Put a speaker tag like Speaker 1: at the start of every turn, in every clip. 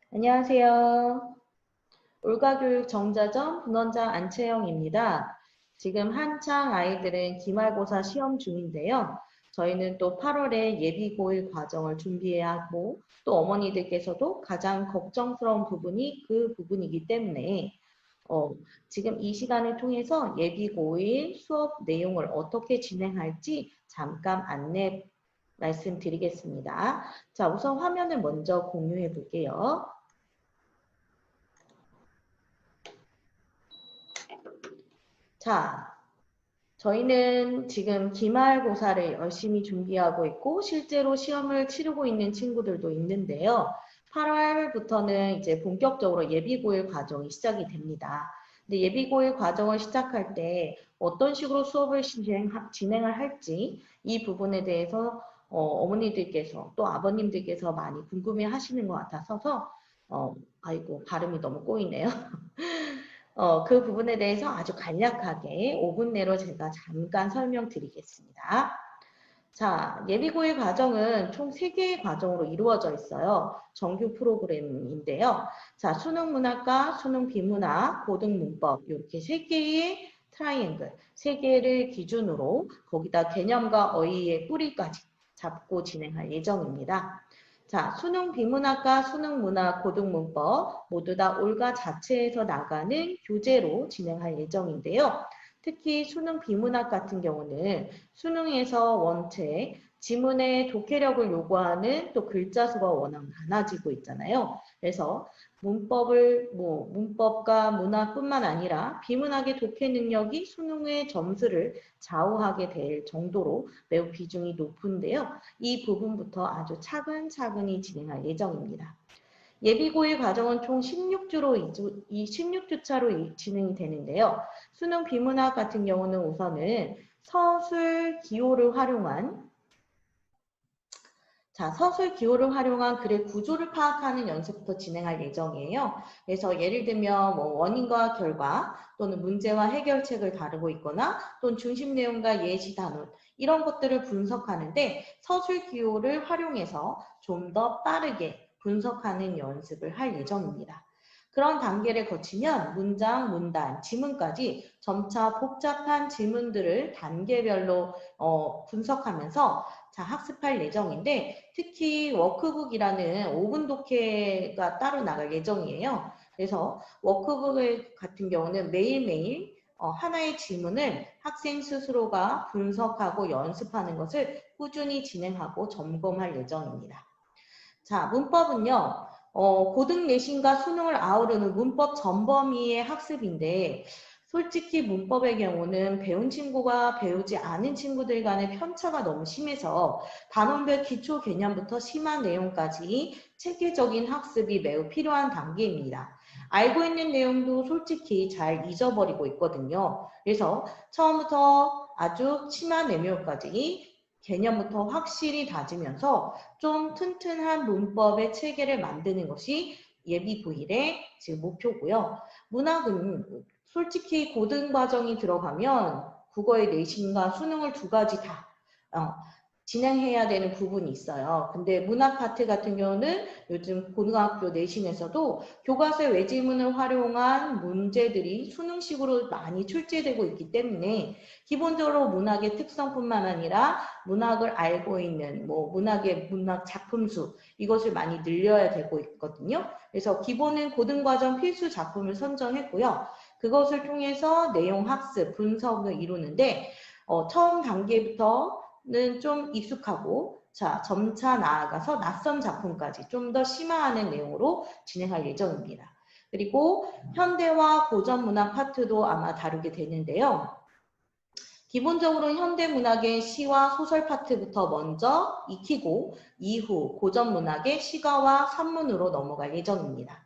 Speaker 1: 안녕하세요. 올가교육 정자점 분원장 안채영입니다. 지금 한창 아이들은 기말고사 시험 중인데요. 저희는 또 8월에 예비고일 과정을 준비해야 하고 또 어머니들께서도 가장 걱정스러운 부분이 그 부분이기 때문에 지금 이 시간을 통해서 예비고일 수업 내용을 어떻게 진행할지 잠깐 안내 말씀드리겠습니다. 자, 우선 화면을 먼저 공유해 볼게요. 자, 저희는 지금 기말고사를 열심히 준비하고 있고 실제로 시험을 치르고 있는 친구들도 있는데요. 8월부터는 이제 본격적으로 예비고일 과정이 시작이 됩니다. 근데 예비고일 과정을 시작할 때 어떤 식으로 수업을 진행을 할지 이 부분에 대해서 어머니들께서 또 아버님들께서 많이 궁금해 하시는 것 같아서 아이고 발음이 너무 꼬이네요. 그 부분에 대해서 아주 간략하게 5분 내로 제가 잠깐 설명드리겠습니다. 자, 예비고일 과정은 총 3개의 과정으로 이루어져 있어요. 정규 프로그램인데요. 자, 수능문학과, 수능비문학, 고등문법 이렇게 3개의 트라이앵글, 3개를 기준으로 거기다 개념과 어휘의 뿌리까지 잡고 진행할 예정입니다. 자, 수능 비문학과 수능문학 고등문법 모두 다 올가 자체에서 나가는 교재로 진행할 예정인데요. 특히 수능 비문학 같은 경우는 수능에서 원체 지문의 독해력을 요구하는 또 글자 수가 워낙 많아지고 있잖아요. 그래서 문법과 문학뿐만 아니라 비문학의 독해 능력이 수능의 점수를 좌우하게 될 정도로 매우 비중이 높은데요. 이 부분부터 아주 차근차근히 진행할 예정입니다. 예비고일 과정은 총 16주차로 진행이 되는데요. 수능 비문학 같은 경우는 우선은 서술 기호를 활용한 서술 기호를 활용한 글의 구조를 파악하는 연습부터 진행할 예정이에요. 그래서 예를 들면 원인과 결과 또는 문제와 해결책을 다루고 있거나 또는 중심 내용과 예시 단원 이런 것들을 분석하는데 서술 기호를 활용해서 좀 더 빠르게 분석하는 연습을 할 예정입니다. 그런 단계를 거치면 문장, 문단, 지문까지 점차 복잡한 질문들을 단계별로 분석하면서 학습할 예정인데 특히 워크북이라는 5분 독해가 따로 나갈 예정이에요. 그래서 워크북 같은 경우는 매일매일 하나의 질문을 학생 스스로가 분석하고 연습하는 것을 꾸준히 진행하고 점검할 예정입니다. 자, 문법은요. 고등 내신과 수능을 아우르는 문법 전범위의 학습인데 솔직히 문법의 경우는 배운 친구가 배우지 않은 친구들 간의 편차가 너무 심해서 단원별 기초 개념부터 심한 내용까지 체계적인 학습이 매우 필요한 단계입니다. 알고 있는 내용도 솔직히 잘 잊어버리고 있거든요. 그래서 처음부터 아주 심한 내용까지 개념부터 확실히 다지면서 좀 튼튼한 문법의 체계를 만드는 것이 예비고일의 지금 목표고요. 문학은 솔직히 고등 과정이 들어가면 국어의 내신과 수능을 두 가지 다 진행해야 되는 부분이 있어요. 근데 문학 파트 같은 경우는 요즘 고등학교 내신에서도 교과서의 외지문을 활용한 문제들이 수능식으로 많이 출제되고 있기 때문에 기본적으로 문학의 특성뿐만 아니라 문학을 알고 있는 문학의 문학 작품 수 이것을 많이 늘려야 되고 있거든요. 그래서 기본은 고등과정 필수 작품을 선정했고요. 그것을 통해서 내용 학습, 분석을 이루는데 처음 단계부터는 좀 익숙하고 점차 나아가서 낯선 작품까지 좀 더 심화하는 내용으로 진행할 예정입니다. 그리고 현대와 고전 문학 파트도 아마 다루게 되는데요. 기본적으로 현대문학의 시와 소설 파트부터 먼저 익히고 이후 고전문학의 시가와 산문으로 넘어갈 예정입니다.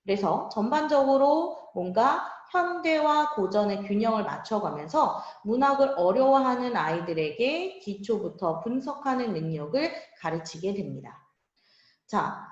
Speaker 1: 그래서 전반적으로 뭔가 현대와 고전의 균형을 맞춰가면서 문학을 어려워하는 아이들에게 기초부터 분석하는 능력을 가르치게 됩니다. 자,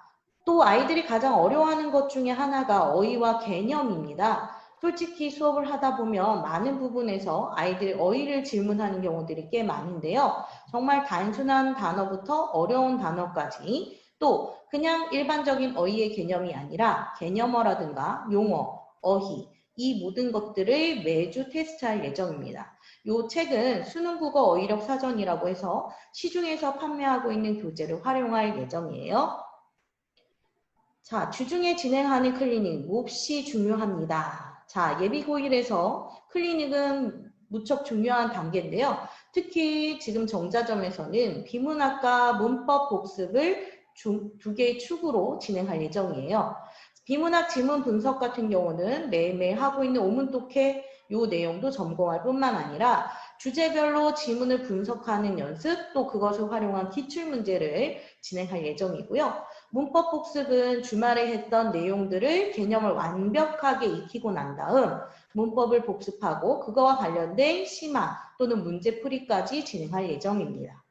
Speaker 1: 또 아이들이 가장 어려워하는 것 중에 하나가 어휘와 개념입니다. 솔직히 수업을 하다 보면 많은 부분에서 아이들이 어휘를 질문하는 경우들이 꽤 많은데요. 정말 단순한 단어부터 어려운 단어까지 또 그냥 일반적인 어휘의 개념이 아니라 개념어라든가 용어, 어휘, 이 모든 것들을 매주 테스트할 예정입니다. 이 책은 수능국어 어휘력 사전이라고 해서 시중에서 판매하고 있는 교재를 활용할 예정이에요. 자, 주중에 진행하는 클리닉 몹시 중요합니다. 자, 예비고일에서 클리닉은 무척 중요한 단계인데요. 특히 지금 정자점에서는 비문학과 문법 복습을 두 개의 축으로 진행할 예정이에요. 비문학 지문 분석 같은 경우는 매일매일 하고 있는 오문독해 요 내용도 점검할 뿐만 아니라 주제별로 지문을 분석하는 연습, 또 그것을 활용한 기출문제를 진행할 예정이고요. 문법 복습은 주말에 했던 내용들을 개념을 완벽하게 익히고 난 다음 문법을 복습하고 그거와 관련된 심화 또는 문제풀이까지 진행할 예정입니다.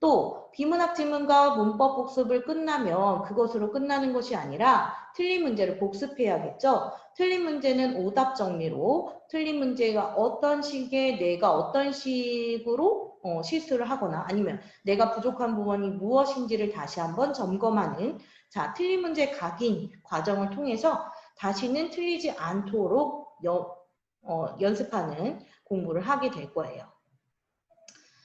Speaker 1: 또 비문학 지문과 문법 복습을 끝나면 그것으로 끝나는 것이 아니라 틀린 문제를 복습해야겠죠. 틀린 문제는 오답 정리로 틀린 문제가 어떤 식의 내가 어떤 식으로 실수를 하거나 아니면 내가 부족한 부분이 무엇인지를 다시 한번 점검하는 자 틀린 문제 각인 과정을 통해서 다시는 틀리지 않도록 연습하는 공부를 하게 될 거예요.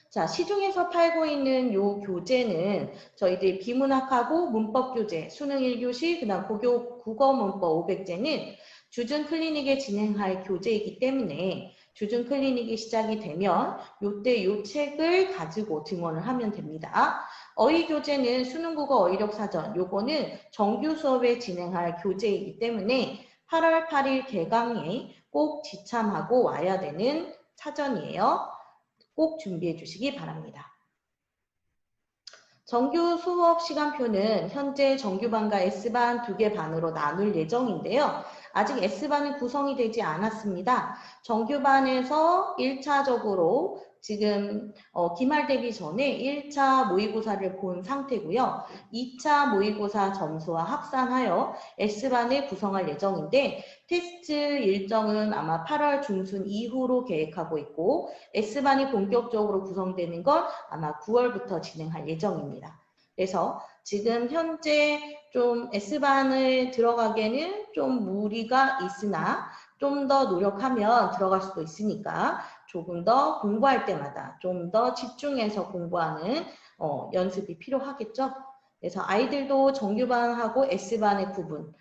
Speaker 1: 자, 시중에서 팔고 있는 요 교재는 저희들 비문학하고 문법 교재, 수능 1교시, 그 다음 고교 국어 문법 500제는 주중 클리닉에 진행할 교재이기 때문에 주중 클리닉이 시작이 되면 요때 요 책을 가지고 등원을 하면 됩니다. 어휘 교재는 수능국어 어휘력 사전, 요거는 정규 수업에 진행할 교재이기 때문에 8월 8일 개강에 꼭 지참하고 와야 되는 사전이에요. 꼭 준비해 주시기 바랍니다. 정규 수업 시간표는 현재 정규반과 S반 2개 반으로 나눌 예정인데요. 아직 S반은 구성이 되지 않았습니다. 정규반에서 1차적으로 지금 기말되기 전에 1차 모의고사를 본 상태고요. 2차 모의고사 점수와 합산하여 S반을 구성할 예정인데 테스트 일정은 아마 8월 중순 이후로 계획하고 있고 S반이 본격적으로 구성되는 건 아마 9월부터 진행할 예정입니다. 그래서 지금 현재 좀 S반을 들어가기에는 좀 무리가 있으나 좀 더 노력하면 들어갈 수도 있으니까 조금 더 공부할 때마다 좀 더 집중해서 공부하는 연습이 필요하겠죠. 그래서 아이들도 정규반하고 S반의 구분,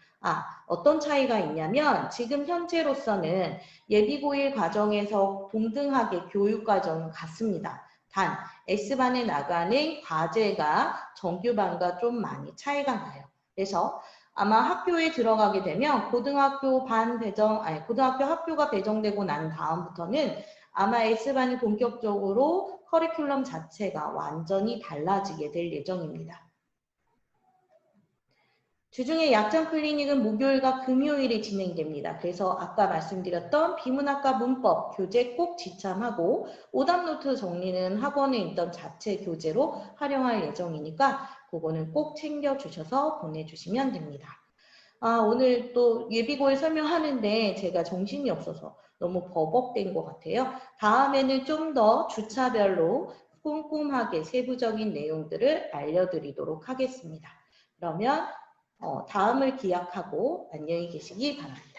Speaker 1: 어떤 차이가 있냐면 지금 현재로서는 예비고일 과정에서 동등하게 교육 과정은 같습니다. 단 S반에 나가는 과제가 정규반과 좀 많이 차이가 나요. 그래서 아마 학교에 들어가게 되면 고등학교 학교가 배정되고 난 다음부터는 아마 S반이 본격적으로 커리큘럼 자체가 완전히 달라지게 될 예정입니다. 주중에 약점 클리닉은 목요일과 금요일에 진행됩니다. 그래서 아까 말씀드렸던 비문학과 문법 교재 꼭 지참하고 오답노트 정리는 학원에 있던 자체 교재로 활용할 예정이니까 그거는 꼭 챙겨주셔서 보내주시면 됩니다. 오늘 또 예비고일 설명하는데 제가 정신이 없어서 너무 버벅된 것 같아요. 다음에는 좀 더 주차별로 꼼꼼하게 세부적인 내용들을 알려드리도록 하겠습니다. 그러면 다음을 기약하고 안녕히 계시기 바랍니다.